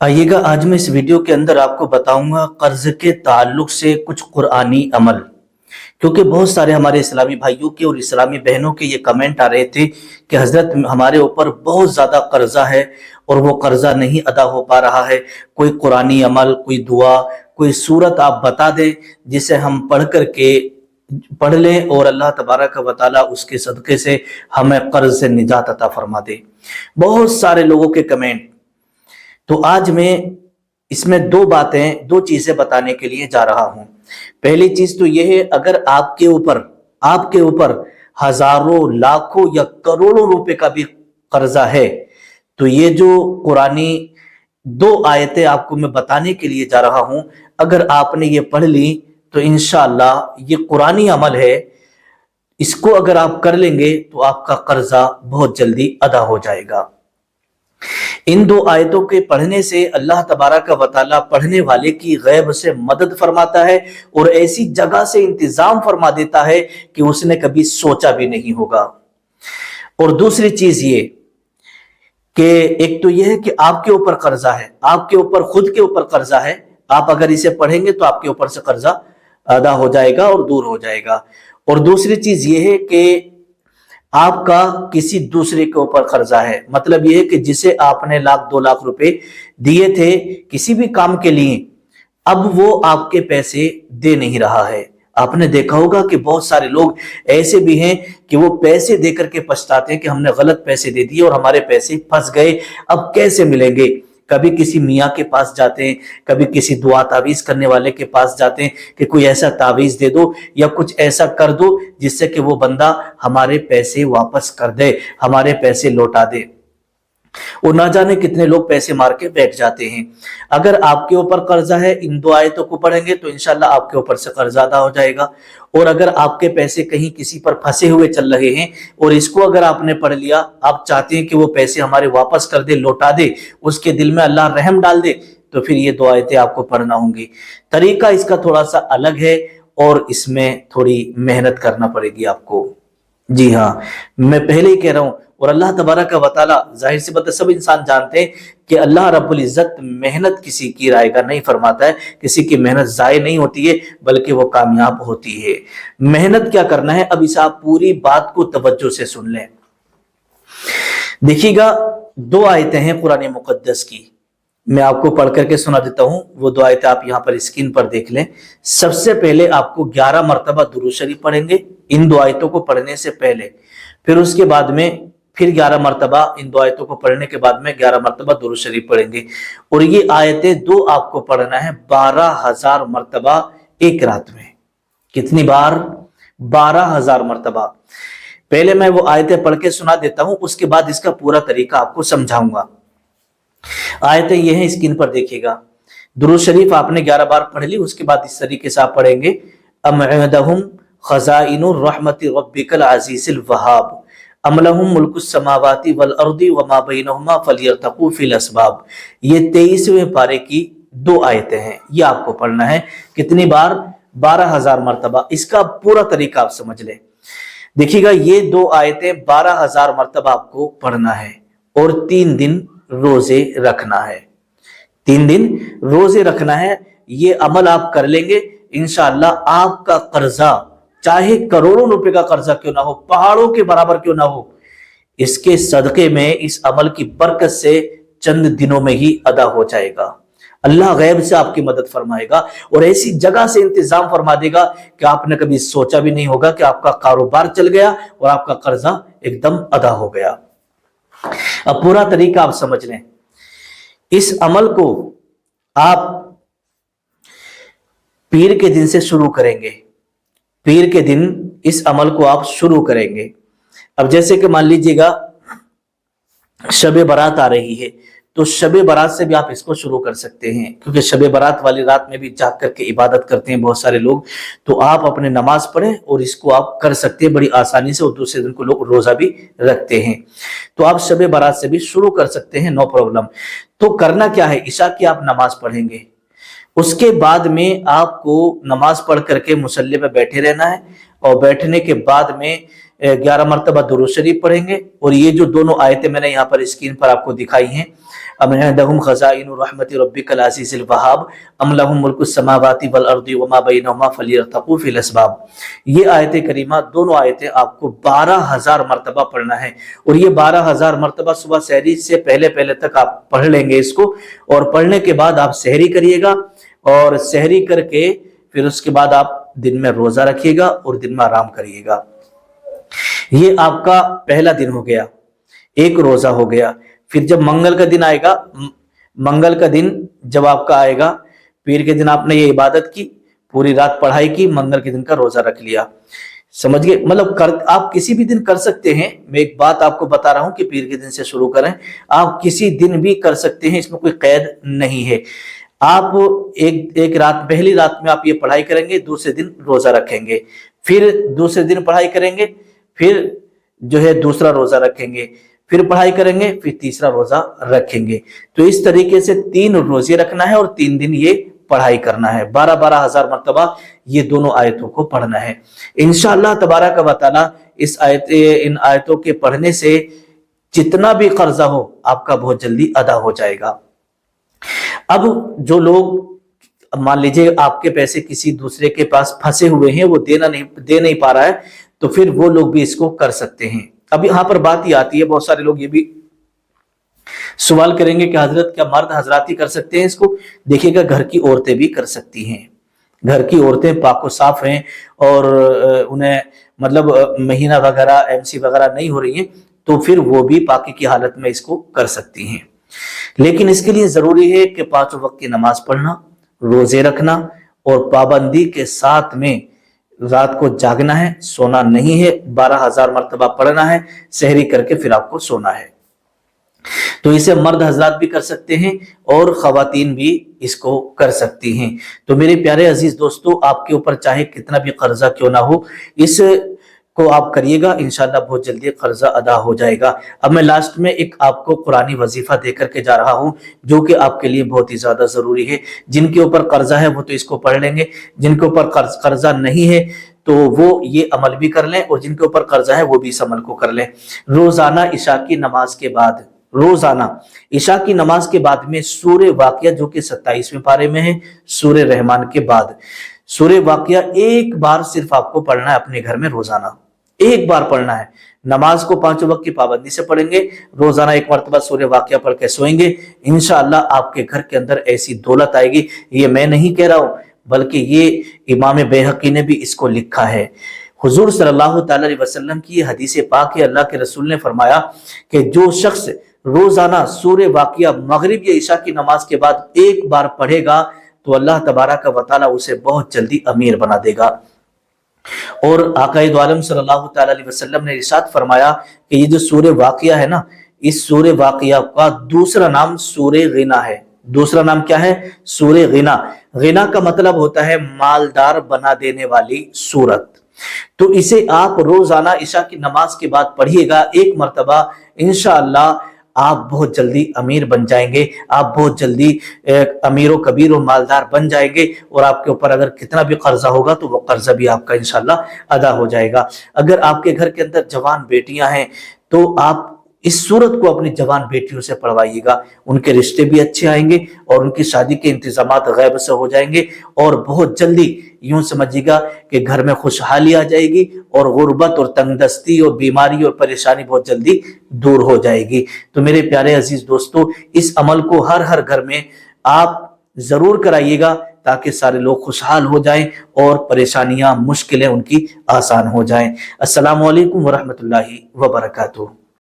आइएगा आज मैं इस वीडियो के अंदर आपको बताऊंगा कर्ज के ताल्लुक से कुछ कुरानी अमल। क्योंकि बहुत सारे हमारे इस्लामी भाइयों के और इस्लामी बहनों के ये कमेंट आ रहे थे कि हजरत हमारे ऊपर बहुत ज्यादा कर्जा है और वो कर्जा नहीं अदा हो पा रहा है। कोई कुरानी अमल, कोई दुआ, कोई सूरत आप बता दें जिसे हम पढ़ लें और अल्लाह तबारक व तआला उसके सदक़े से हमें कर्ज से निजात अता फरमा दे। बहुत सारे लोगों के कमेंट। तो आज मैं इसमें दो चीजें बताने के लिए जा रहा हूं। पहली चीज तो यह है, अगर आपके ऊपर हजारों, लाखों या करोड़ों रुपए का भी कर्जा है तो ये जो कुरानी दो आयतें आपको मैं बताने के लिए जा रहा हूं, अगर आपने ये पढ़ ली तो इंशाअल्लाह ये कुरानी अमल है, इसको अगर आप कर लेंगे तो आपका कर्जा बहुत जल्दी अदा हो जाएगा। इन दो आयतों के पढ़ने से अल्लाह तबारक व तआला पढ़ने वाले की गैब से मदद फरमाता है और ऐसी जगह से इंतजाम फरमा देता है कि उसने कभी सोचा भी नहीं होगा। और दूसरी चीज ये कि एक तो यह है कि आपके ऊपर कर्जा है, आपके ऊपर खुद के ऊपर कर्जा है, आप अगर इसे पढ़ेंगे तो आपके ऊपर से कर्जा अदा हो जाएगा और दूर हो जाएगा। और दूसरी चीज यह है कि आपका किसी दूसरे के ऊपर कर्जा है, मतलब यह है कि जिसे आपने 1,00,000-2,00,000 रुपए दिए थे किसी भी काम के लिए, अब वो आपके पैसे दे नहीं रहा है। आपने देखा होगा कि बहुत सारे लोग ऐसे भी हैं कि वो पैसे देकर के पछताते हैं कि हमने गलत पैसे दे दिए और हमारे पैसे फंस गए, अब कैसे मिलेंगे। कभी किसी मियाँ के पास जाते हैं, कभी किसी दुआ तावीज करने वाले के पास जाते हैं कि कोई ऐसा तावीज दे दो या कुछ ऐसा कर दो जिससे कि वो बंदा हमारे पैसे वापस कर दे, हमारे पैसे लौटा दे। और ना जाने कितने लोग पैसे मार के बैठ जाते हैं। अगर आपके ऊपर कर्जा है, इन दो आयतों को पढ़ेंगे तो इंशाल्लाह आपके ऊपर से कर्जा अदा हो जाएगा। और अगर आपके पैसे कहीं किसी पर फंसे हुए चल रहे हैं और इसको अगर आपने पढ़ लिया, आप चाहते हैं कि वो पैसे हमारे वापस कर दे, लौटा दे, उसके दिल में अल्लाह रहम डाल दे, तो फिर ये दो आयतें आपको पढ़ना होंगी। तरीका इसका थोड़ा सा अलग है और इसमें थोड़ी मेहनत करना पड़ेगी आपको। जी हाँ, मैं पहले ही कह रहा हूं। और अल्लाह तबारक व तआला, जाहिर सी बात है सब इंसान जानते हैं कि अल्लाह रब्बुल इज्जत मेहनत किसी की रायगा नहीं फरमाता है, किसी की मेहनत जाये नहीं होती है बल्कि वो कामयाब होती है। मेहनत क्या करना है, अब इसे आप पूरी बात को तवज्जो से सुन लें। देखिएगा, दो आयतें हैं कुरान मुकद्दस की, मैं आपको पढ़ करके सुना देता हूं। वो दो आयतें आप यहां पर स्क्रीन पर देख लें। सबसे पहले आपको 11 मरतबा दुरूद शरीफ पढ़ेंगे इन दो आयतों को पढ़ने से पहले, फिर उसके बाद में फिर 11 मरतबा, इन दो आयतों को पढ़ने के बाद में 11 मरतबा दुरूद शरीफ पढ़ेंगे। और ये आयतें दो आपको पढ़ना है 12,000 मरतबा एक रात में। कितनी बार? 12,000 मरतबा। पहले मैं वो आयतें पढ़ के सुना देता हूं, उसके बाद इसका पूरा तरीका आपको समझाऊंगा। आयतें ये हैं, स्क्रीन पर देखिएगा। दुरूद शरीफ आपने 11 बार पढ़ ली, उसके बाद इस तरीके से आप पढ़ेंगे, अम इंदहुम खज़ाइनुर रहमति रब्बिकल अज़ीज़िल वहाब अमलहुम मुल्कुस समावाति वल अर्दी वमा बैनहुमा फलियर्तकू फिल अस्बाब। ये 23वें पारे की दो आयतें हैं, ये आपको पढ़ना है। कितनी बार? 12,000 मरतबा। इसका पूरा तरीका आप समझ लें। देखिएगा, ये दो आयतें 12,000 मरतबा आपको पढ़ना है और 3 दिन रोजे रखना है। 3 दिन रोजे रखना है। ये अमल आप कर लेंगे, इंशाअल्लाह आपका कर्जा चाहे करोड़ों रुपए का कर्जा क्यों ना हो, पहाड़ों के बराबर क्यों ना हो, इसके सदके में, इस अमल की बरकत से चंद दिनों में ही अदा हो जाएगा। अल्लाह गैब से आपकी मदद फरमाएगा और ऐसी जगह से इंतजाम फरमा देगा कि आपने कभी सोचा भी नहीं होगा कि आपका कारोबार चल गया और आपका कर्जा एकदम अदा हो गया। अब पूरा तरीका आप समझ लें। इस अमल को आप पीर के दिन से शुरू करेंगे। पीर के दिन इस अमल को आप शुरू करेंगे। अब जैसे कि मान लीजिएगा शबे बारात आ रही है, तो शबे बारात से भी आप इसको शुरू कर सकते हैं, क्योंकि शबे बारात वाली रात में भी जाग करके इबादत करते हैं बहुत सारे लोग। तो आप अपने नमाज पढ़ें और इसको आप कर सकते हैं बड़ी आसानी से, और दूसरे दिन को लोग रोजा भी रखते हैं। तो आप शबे बारात से भी शुरू कर सकते हैं, नो प्रॉब्लम। तो करना क्या है, ईशा की आप नमाज पढ़ेंगे, उसके बाद में आपको नमाज पढ़ करके मुसल्ले पे बैठे रहना है और बैठने के बाद में 11 मरतबा दुरूद शरीफ पढ़ेंगे। और ये जो दोनों आयतें मैंने यहाँ पर स्क्रीन पर आपको दिखाई हैं, अम इंदहुम खज़ाइनु रहमति रब्बिकल अज़ीज़िल वहाब अम लहुम मुल्कुस समावाति वल अर्दि वमा बैनहुमा फलियर्तक़ू फिल अस्बाब, ये आयत करीमा दोनों आयतें आपको 12,000 मरतबा पढ़ना है। और ये 12,000 मरतबा सुबह सहरी से पहले पहले तक आप पढ़ लेंगे इसको, और पढ़ने के बाद आप सहरी करिएगा, और सहरी करके फिर उसके बाद आप दिन में रोजा रखिएगा और दिन में आराम करिएगा। ये आपका पहला दिन हो गया, एक रोजा हो गया। फिर जब मंगल का दिन आएगा, मंगल का दिन जब आपका आएगा, पीर के दिन आपने ये इबादत की, पूरी रात पढ़ाई की, मंगल के दिन का रोजा रख लिया, समझ गए। मतलब आप किसी भी दिन कर सकते हैं। मैं एक बात आपको बता रहा हूं कि पीर के दिन से शुरू करें, आप किसी दिन भी कर सकते हैं, इसमें कोई कैद नहीं है। आप एक रात, पहली रात में आप ये पढ़ाई करेंगे, दूसरे दिन रोजा रखेंगे, फिर दूसरे दिन पढ़ाई करेंगे, फिर जो है दूसरा रोजा रखेंगे, फिर पढ़ाई करेंगे, फिर तीसरा रोजा रखेंगे। तो इस तरीके से 3 रोजे रखना है और 3 दिन ये पढ़ाई करना है। 12,000 मरतबा ये दोनों आयतों को पढ़ना है। इंशाअल्लाह तबारक व तआला इन आयतों के पढ़ने से जितना भी कर्जा हो आपका बहुत जल्दी अदा हो जाएगा। अब जो लोग मान लीजिए आपके पैसे किसी दूसरे के पास फंसे हुए हैं, वो दे नहीं पा रहा है, तो फिर वो लोग भी इसको कर सकते हैं। अब यहाँ पर बात ही आती है, बहुत सारे लोग ये भी सवाल करेंगे कि हजरत क्या मर्द हजरात ही कर सकते हैं इसको? देखिएगा, घर की औरतें भी कर सकती हैं। घर की औरतें पाको साफ हैं और उन्हें मतलब महीना वगैरह एमसी वगैरह नहीं हो रही है, तो फिर वो भी पाकी की हालत में इसको कर सकती हैं। लेकिन इसके लिए जरूरी है कि 5 वक्त की नमाज पढ़ना, रोजे रखना और पाबंदी के साथ में रात को जागना है, सोना नहीं है, 12,000 मरतबा पढ़ना है, सहरी करके फिर आपको सोना है। तो इसे मर्द हजरात भी कर सकते हैं और खवातीन भी इसको कर सकती हैं। तो मेरे प्यारे अजीज दोस्तों, आपके ऊपर चाहे कितना भी कर्जा क्यों ना हो, इस को आप करिएगा, इंशाल्लाह बहुत जल्दी कर्जा अदा हो जाएगा। अब मैं लास्ट में एक आपको कुरानी वजीफा देकर के जा रहा हूं, जो कि आपके लिए बहुत ही ज्यादा जरूरी है। जिनके ऊपर कर्जा है वो तो इसको पढ़ लेंगे, जिनके ऊपर कर्जा नहीं है तो वो ये अमल भी कर लें, और जिनके ऊपर कर्जा है वो भी इस अमल को कर लें। रोजाना इशा की नमाज के बाद, रोजाना इशा की नमाज के बाद में सूरे वाकिया, जो कि 27वें पारे में है, सूरे रहमान के बाद सूरे वाकिया एक बार सिर्फ आपको पढ़ना है अपने घर में, रोजाना एक बार पढ़ना है। नमाज को 5 वक्त की पाबंदी से पढ़ेंगे, रोजाना एक मरतबा सूरे वाकिया पढ़ के सोएंगे, इंशाअल्लाह आपके घर के अंदर ऐसी दौलत आएगी। ये मैं नहीं कह रहा हूं, बल्कि ये इमाम बैहकी ने भी इसको लिखा है। हुजूर सल्लल्लाहु अलैहि वसल्लम की ये हदीस पाक है, अल्लाह के रसूल ने फरमाया कि जो शख्स रोजाना सूरे वाकिया मगरिब या इशा की नमाज के बाद एक बार पढ़ेगा तो अल्लाह तबारक व तआला उसे बहुत जल्दी अमीर बना देगा। और आक़ाए दो आलम सल्लल्लाहु अलैहि वसल्लम ने इरशाद फरमाया कि ये जो सूरे वाकिया है ना, इस सूरे वाकिया का दूसरा नाम सूरे गिना है। दूसरा नाम क्या है? सूरे गिना। गिना का मतलब होता है मालदार बना देने वाली सूरत। तो इसे आप रोजाना इशा की नमाज के बाद पढ़िएगा एक मरतबा, इंशाअल्लाह आप बहुत जल्दी अमीर बन जाएंगे, आप बहुत जल्दी अमीर कबीर और मालदार बन जाएंगे। और आपके ऊपर अगर कितना भी कर्जा होगा तो वो कर्जा भी आपका इंशाल्लाह अदा हो जाएगा। अगर आपके घर के अंदर जवान बेटियां हैं तो आप इस सूरत को अपनी जवान बेटियों से पढ़वाइएगा, उनके रिश्ते भी अच्छे आएंगे और उनकी शादी के इंतजामात गैब से हो जाएंगे, और बहुत जल्दी यूं समझिएगा कि घर में खुशहाली आ जाएगी और गुर्बत और तंगदस्ती और बीमारी और परेशानी बहुत जल्दी दूर हो जाएगी। तो मेरे प्यारे अजीज दोस्तों, इस अमल को हर घर में आप जरूर कराइएगा, ताकि सारे लोग खुशहाल हो जाएं और परेशानियां, मुश्किलें उनकी आसान हो जाएं। अस्सलामु अलैकुम वरहमतुल्लाहि वबरकातुहू।